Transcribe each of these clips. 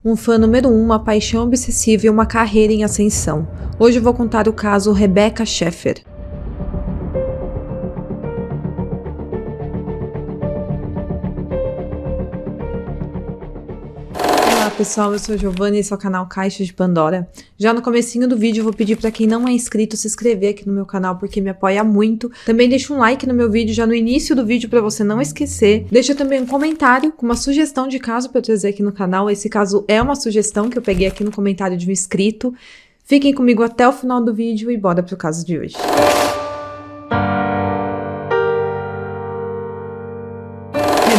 Um fã número 1, uma paixão obsessiva e uma carreira em ascensão. Hoje eu vou contar o caso Rebecca Schaeffer. Olá pessoal, eu sou a Giovana e esse é o canal Caixa de Pandora. Já no comecinho do vídeo eu vou pedir para quem não é inscrito se inscrever aqui no meu canal porque me apoia muito. Também deixa um like no meu vídeo já no início do vídeo para você não esquecer. Deixa também um comentário com uma sugestão de caso para eu trazer aqui no canal. Esse caso é uma sugestão que eu peguei aqui no comentário de um inscrito. Fiquem comigo até o final do vídeo e bora pro caso de hoje.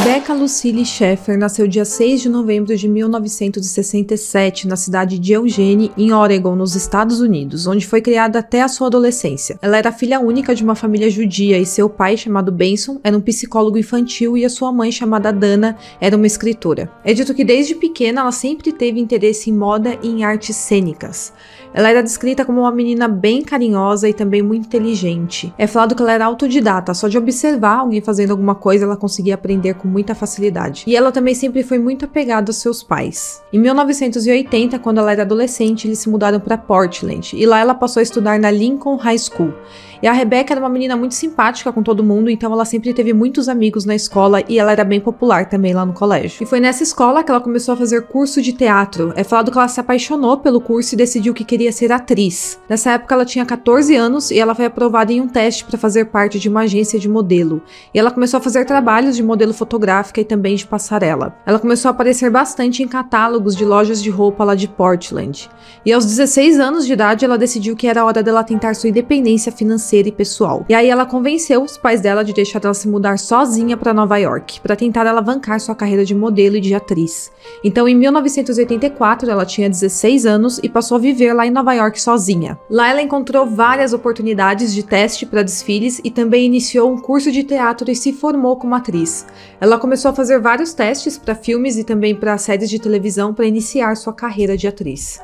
Rebecca Lucille Schaeffer nasceu dia 6 de novembro de 1967 na cidade de Eugene, em Oregon, nos Estados Unidos, onde foi criada até a sua adolescência. Ela era filha única de uma família judia e seu pai, chamado Benson, era um psicólogo infantil e a sua mãe, chamada Dana, era uma escritora. É dito que desde pequena ela sempre teve interesse em moda e em artes cênicas. Ela era descrita como uma menina bem carinhosa e também muito inteligente. É falado que ela era autodidata, só de observar alguém fazendo alguma coisa ela conseguia aprender com muita facilidade. E ela também sempre foi muito apegada aos seus pais. Em 1980, quando ela era adolescente, eles se mudaram para Portland e lá ela passou a estudar na Lincoln High School. E a Rebecca era uma menina muito simpática com todo mundo, então ela sempre teve muitos amigos na escola e ela era bem popular também lá no colégio. E foi nessa escola que ela começou a fazer curso de teatro. É falado que ela se apaixonou pelo curso e decidiu que queria ser atriz. Nessa época ela tinha 14 anos e ela foi aprovada em um teste para fazer parte de uma agência de modelo. E ela começou a fazer trabalhos de modelo fotográfica e também de passarela. Ela começou a aparecer bastante em catálogos de lojas de roupa lá de Portland. E aos 16 anos de idade ela decidiu que era hora dela tentar sua independência financeira e pessoal. E aí ela convenceu os pais dela de deixar ela se mudar sozinha para Nova York, para tentar alavancar sua carreira de modelo e de atriz. Então em 1984 ela tinha 16 anos e passou a viver lá em Nova York sozinha. Lá ela encontrou várias oportunidades de teste para desfiles e também iniciou um curso de teatro e se formou como atriz. Ela começou a fazer vários testes para filmes e também para séries de televisão para iniciar sua carreira de atriz.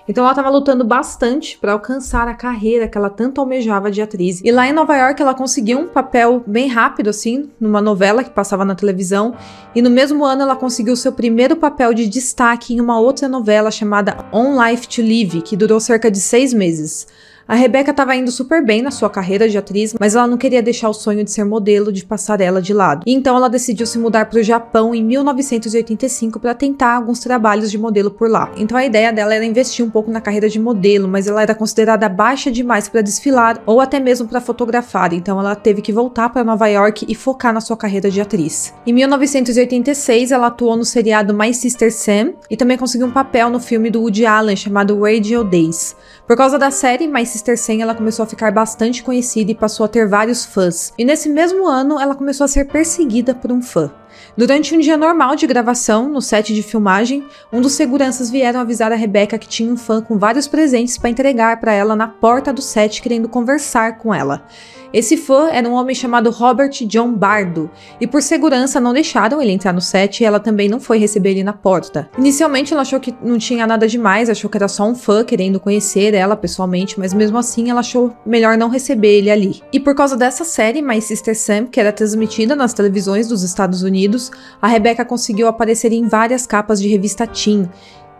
Então ela estava lutando bastante para alcançar a carreira que ela tanto almejava de atriz. E lá em Nova York ela conseguiu um papel bem rápido assim, numa novela que passava na televisão. E no mesmo ano ela conseguiu seu primeiro papel de destaque em uma outra novela chamada On Life to Live, que durou cerca de 6 meses. A Rebecca estava indo super bem na sua carreira de atriz, mas ela não queria deixar o sonho de ser modelo de passarela de lado. E então ela decidiu se mudar para o Japão em 1985 para tentar alguns trabalhos de modelo por lá. Então a ideia dela era investir um pouco na carreira de modelo, mas ela era considerada baixa demais para desfilar ou até mesmo para fotografar, então ela teve que voltar para Nova York e focar na sua carreira de atriz. Em 1986 ela atuou no seriado My Sister Sam e também conseguiu um papel no filme do Woody Allen chamado Radio Days. Por causa da série My Sister Sam, ela começou a ficar bastante conhecida e passou a ter vários fãs. E nesse mesmo ano, ela começou a ser perseguida por um fã. Durante um dia normal de gravação, no set de filmagem, um dos seguranças vieram avisar a Rebecca que tinha um fã com vários presentes para entregar para ela na porta do set, querendo conversar com ela. Esse fã era um homem chamado Robert John Bardo, e por segurança não deixaram ele entrar no set e ela também não foi receber ele na porta. Inicialmente ela achou que não tinha nada demais, achou que era só um fã querendo conhecer ela pessoalmente, mas mesmo assim ela achou melhor não receber ele ali. E por causa dessa série, My Sister Sam, que era transmitida nas televisões dos Estados Unidos, a Rebecca conseguiu aparecer em várias capas de revista Teen,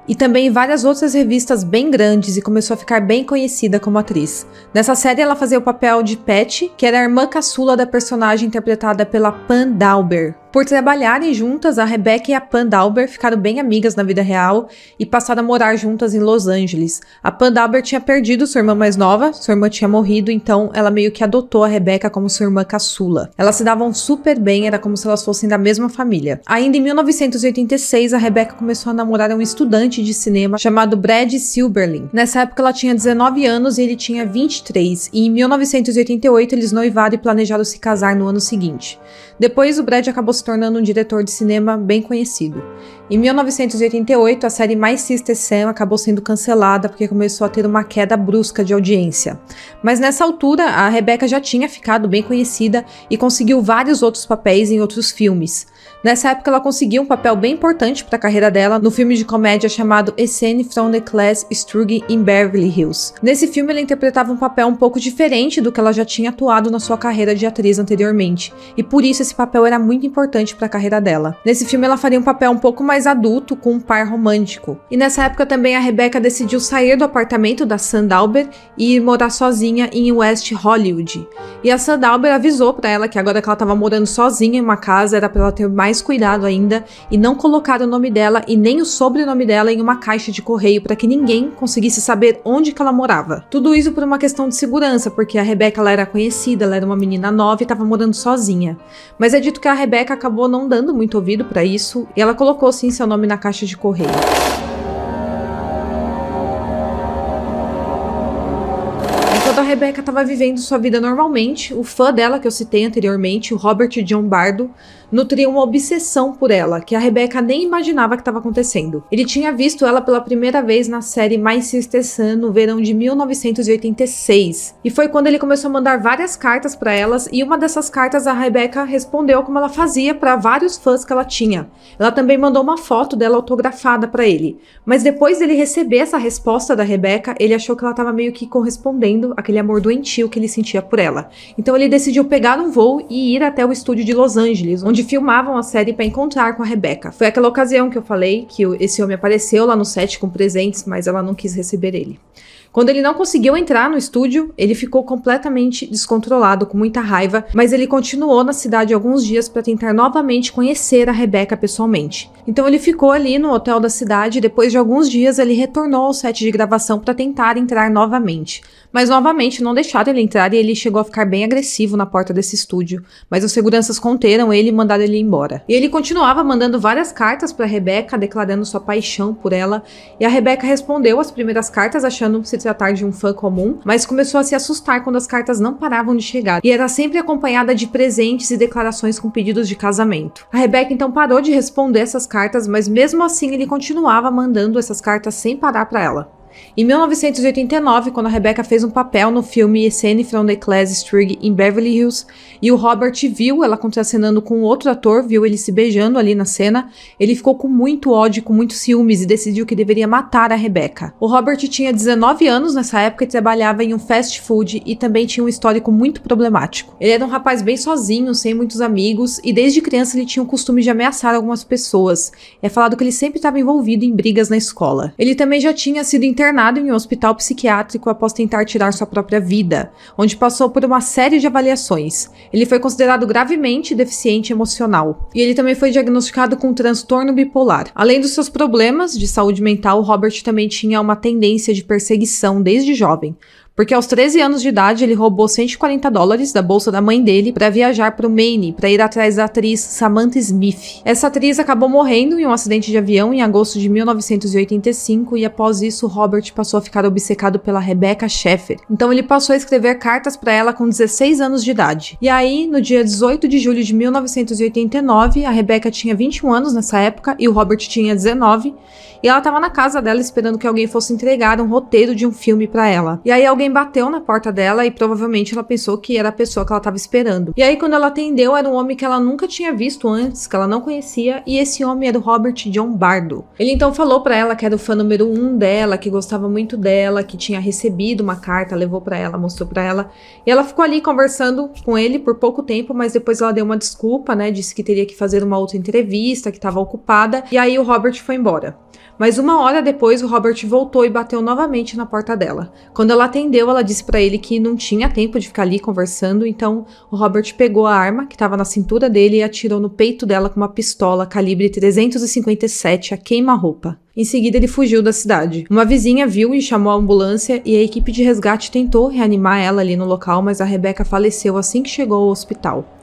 e também em várias outras revistas bem grandes e começou a ficar bem conhecida como atriz. Nessa série ela fazia o papel de Patty, que era a irmã caçula da personagem interpretada pela Pam Dawber. Por trabalharem juntas, a Rebecca e a Pam Dawber ficaram bem amigas na vida real e passaram a morar juntas em Los Angeles. A Pam Dawber tinha perdido sua irmã mais nova, sua irmã tinha morrido, então ela meio que adotou a Rebecca como sua irmã caçula. Elas se davam super bem, era como se elas fossem da mesma família. Ainda em 1986, a Rebecca começou a namorar um estudante de cinema chamado Brad Silberling. Nessa época ela tinha 19 anos e ele tinha 23, e em 1988 eles noivaram e planejaram se casar no ano seguinte. Depois o Brad acabou se tornando um diretor de cinema bem conhecido. Em 1988, a série My Sister Sam acabou sendo cancelada porque começou a ter uma queda brusca de audiência. Mas nessa altura, a Rebecca já tinha ficado bem conhecida e conseguiu vários outros papéis em outros filmes. Nessa época, ela conseguiu um papel bem importante para a carreira dela no filme de comédia chamado A Scene from the Class Struggle in Beverly Hills. Nesse filme, ela interpretava um papel um pouco diferente do que ela já tinha atuado na sua carreira de atriz anteriormente, e por isso esse papel era muito importante para a carreira dela. Nesse filme, ela faria um papel um pouco mais rapaz adulto com um par romântico. E nessa época também a Rebecca decidiu sair do apartamento da Sandauber e ir morar sozinha em West Hollywood. E a Sandauber avisou pra ela que agora que ela tava morando sozinha em uma casa, era pra ela ter mais cuidado ainda e não colocar o nome dela e nem o sobrenome dela em uma caixa de correio para que ninguém conseguisse saber onde que ela morava. Tudo isso por uma questão de segurança, porque a Rebecca ela era conhecida, ela era uma menina nova e tava morando sozinha. Mas é dito que a Rebecca acabou não dando muito ouvido pra isso e ela colocou sim seu nome na caixa de correio. Enquanto a Rebecca estava vivendo sua vida normalmente, o fã dela que eu citei anteriormente, o Robert John Bardo, nutria uma obsessão por ela, que a Rebecca nem imaginava que estava acontecendo. Ele tinha visto ela pela primeira vez na série My Sister Sun no verão de 1986. E foi quando ele começou a mandar várias cartas para elas, e uma dessas cartas a Rebecca respondeu como ela fazia para vários fãs que ela tinha. Ela também mandou uma foto dela autografada para ele. Mas depois dele receber essa resposta da Rebecca, ele achou que ela estava meio que correspondendo àquele amor doentio que ele sentia por ela. Então ele decidiu pegar um voo e ir até o estúdio de Los Angeles, onde filmavam a série para encontrar com a Rebecca. Foi aquela ocasião que eu falei que esse homem apareceu lá no set com presentes, mas ela não quis receber ele. Quando ele não conseguiu entrar no estúdio, ele ficou completamente descontrolado, com muita raiva, mas ele continuou na cidade alguns dias para tentar novamente conhecer a Rebecca pessoalmente. Então ele ficou ali no hotel da cidade e depois de alguns dias ele retornou ao set de gravação para tentar entrar novamente. Mas novamente não deixaram ele entrar e ele chegou a ficar bem agressivo na porta desse estúdio, mas os seguranças conteram ele e mandaram ele embora. E ele continuava mandando várias cartas para Rebecca, declarando sua paixão por ela, e a Rebecca respondeu as primeiras cartas achando se tratar de um fã comum, mas começou a se assustar quando as cartas não paravam de chegar, e era sempre acompanhada de presentes e declarações com pedidos de casamento. A Rebecca então parou de responder essas cartas, mas mesmo assim ele continuava mandando essas cartas sem parar para ela. Em 1989, quando a Rebecca fez um papel no filme Scene from the Class Street em Beverly Hills, e o Robert viu ela contracenando com outro ator, viu eles se beijando ali na cena, ele ficou com muito ódio, com muitos ciúmes e decidiu que deveria matar a Rebecca. O Robert tinha 19 anos nessa época e trabalhava em um fast food e também tinha um histórico muito problemático. Ele era um rapaz bem sozinho, sem muitos amigos, e desde criança ele tinha o costume de ameaçar algumas pessoas. É falado que ele sempre estava envolvido em brigas na escola. Ele também já tinha sido internado em um hospital psiquiátrico após tentar tirar sua própria vida, onde passou por uma série de avaliações. Ele foi considerado gravemente deficiente emocional. E ele também foi diagnosticado com um transtorno bipolar. Além dos seus problemas de saúde mental, Robert também tinha uma tendência de perseguição desde jovem. Porque aos 13 anos de idade ele roubou $140 da bolsa da mãe dele para viajar para o Maine para ir atrás da atriz Samantha Smith. Essa atriz acabou morrendo em um acidente de avião em agosto de 1985 e após isso Robert passou a ficar obcecado pela Rebecca Schaeffer. Então ele passou a escrever cartas para ela com 16 anos de idade. E aí, no dia 18 de julho de 1989, a Rebecca tinha 21 anos nessa época e o Robert tinha 19, e ela estava na casa dela esperando que alguém fosse entregar um roteiro de um filme para ela. E aí alguém bateu na porta dela e provavelmente ela pensou que era a pessoa que ela estava esperando. E aí quando ela atendeu, era um homem que ela nunca tinha visto antes, que ela não conhecia, e esse homem era o Robert John Bardo. Ele então falou para ela que era o fã número 1 dela, que gostava muito dela, que tinha recebido uma carta, levou para ela, mostrou para ela, e ela ficou ali conversando com ele por pouco tempo, mas depois ela deu uma desculpa, né, disse que teria que fazer uma outra entrevista, que estava ocupada, e aí o Robert foi embora. Mas uma hora depois, o Robert voltou e bateu novamente na porta dela. Quando ela atendeu, ela disse pra ele que não tinha tempo de ficar ali conversando, então o Robert pegou a arma que estava na cintura dele e atirou no peito dela com uma pistola calibre 357 a queima-roupa. Em seguida, ele fugiu da cidade. Uma vizinha viu e chamou a ambulância e a equipe de resgate tentou reanimar ela ali no local, mas a Rebecca faleceu assim que chegou ao hospital.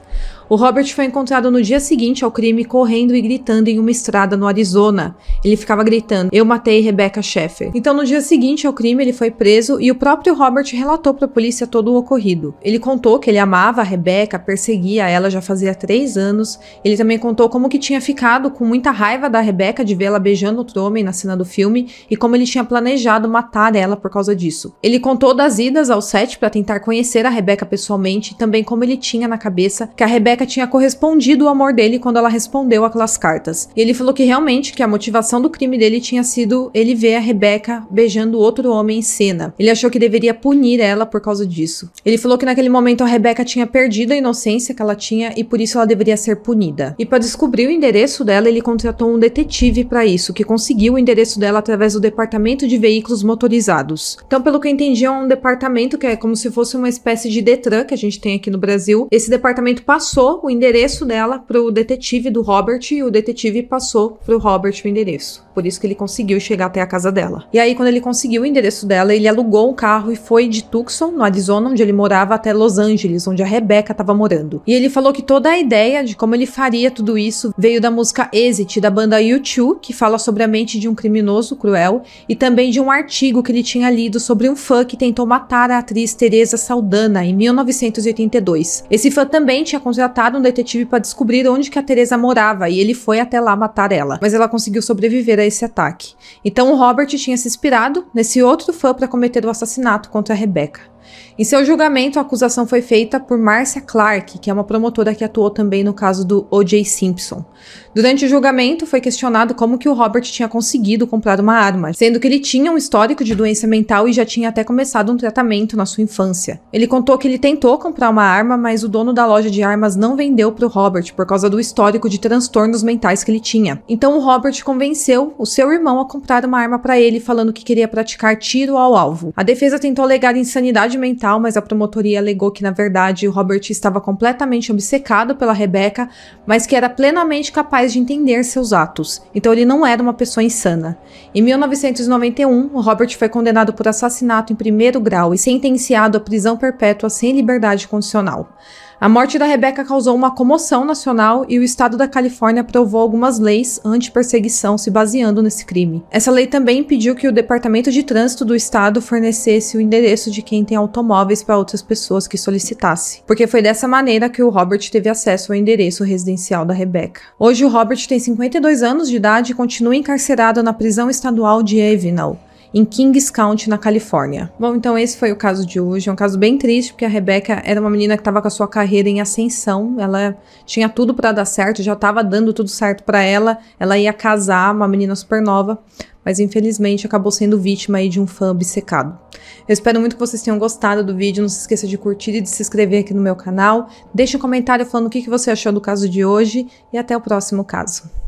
O Robert foi encontrado no dia seguinte ao crime correndo e gritando em uma estrada no Arizona. Ele ficava gritando: "Eu matei Rebecca Schaeffer". Então no dia seguinte ao crime ele foi preso e o próprio Robert relatou para a polícia todo o ocorrido. Ele contou que ele amava a Rebecca, perseguia ela já fazia 3 anos. Ele também contou como que tinha ficado com muita raiva da Rebecca de vê-la beijando outro homem na cena do filme e como ele tinha planejado matar ela por causa disso. Ele contou das idas ao set para tentar conhecer a Rebecca pessoalmente e também como ele tinha na cabeça que a Rebecca Rebecca tinha correspondido o amor dele quando ela respondeu aquelas cartas. E ele falou que realmente que a motivação do crime dele tinha sido ele ver a Rebecca beijando outro homem em cena. Ele achou que deveria punir ela por causa disso. Ele falou que naquele momento a Rebecca tinha perdido a inocência que ela tinha e por isso ela deveria ser punida. E para descobrir o endereço dela, ele contratou um detetive para isso, que conseguiu o endereço dela através do departamento de veículos motorizados. Então, pelo que eu entendi, é um departamento que é como se fosse uma espécie de Detran que a gente tem aqui no Brasil. Esse departamento passou o endereço dela pro detetive do Robert e o detetive passou pro Robert o endereço. Por isso que ele conseguiu chegar até a casa dela. E aí, quando ele conseguiu o endereço dela, ele alugou um carro e foi de Tucson, no Arizona, onde ele morava, até Los Angeles, onde a Rebecca estava morando. E ele falou que toda a ideia de como ele faria tudo isso veio da música Exit, da banda U2, que fala sobre a mente de um criminoso cruel, e também de um artigo que ele tinha lido sobre um fã que tentou matar a atriz Teresa Saldana em 1982. Esse fã também tinha contratado um detetive para descobrir onde que a Teresa morava, e ele foi até lá matar ela, mas ela conseguiu sobreviver a esse ataque. Então o Robert tinha se inspirado nesse outro fã para cometer o assassinato contra a Rebecca. Em seu julgamento, a acusação foi feita por Marcia Clark, que é uma promotora que atuou também no caso do O.J. Simpson. Durante o julgamento, foi questionado como que o Robert tinha conseguido comprar uma arma, sendo que ele tinha um histórico de doença mental e já tinha até começado um tratamento na sua infância. Ele contou que ele tentou comprar uma arma, mas o dono da loja de armas não vendeu para o Robert por causa do histórico de transtornos mentais que ele tinha. Então o Robert convenceu o seu irmão a comprar uma arma para ele, falando que queria praticar tiro ao alvo. A defesa tentou alegar insanidade mental, mas a promotoria alegou que, na verdade, o Robert estava completamente obcecado pela Rebecca, mas que era plenamente capaz de entender seus atos. Então ele não era uma pessoa insana. Em 1991, o Robert foi condenado por assassinato em primeiro grau e sentenciado à prisão perpétua sem liberdade condicional. A morte da Rebecca causou uma comoção nacional e o estado da Califórnia aprovou algumas leis anti-perseguição se baseando nesse crime. Essa lei também impediu que o Departamento de Trânsito do estado fornecesse o endereço de quem tem automóveis para outras pessoas que solicitasse, porque foi dessa maneira que o Robert teve acesso ao endereço residencial da Rebecca. Hoje o Robert tem 52 anos de idade e continua encarcerado na prisão estadual de Avenel, em Kings County, na Califórnia. Bom, então esse foi o caso de hoje. É um caso bem triste, porque a Rebecca era uma menina que estava com a sua carreira em ascensão. Ela tinha tudo para dar certo, já estava dando tudo certo para ela. Ela ia casar, uma menina super nova, mas infelizmente acabou sendo vítima aí de um fã obcecado. Eu espero muito que vocês tenham gostado do vídeo. Não se esqueça de curtir e de se inscrever aqui no meu canal. Deixe um comentário falando o que você achou do caso de hoje e até o próximo caso.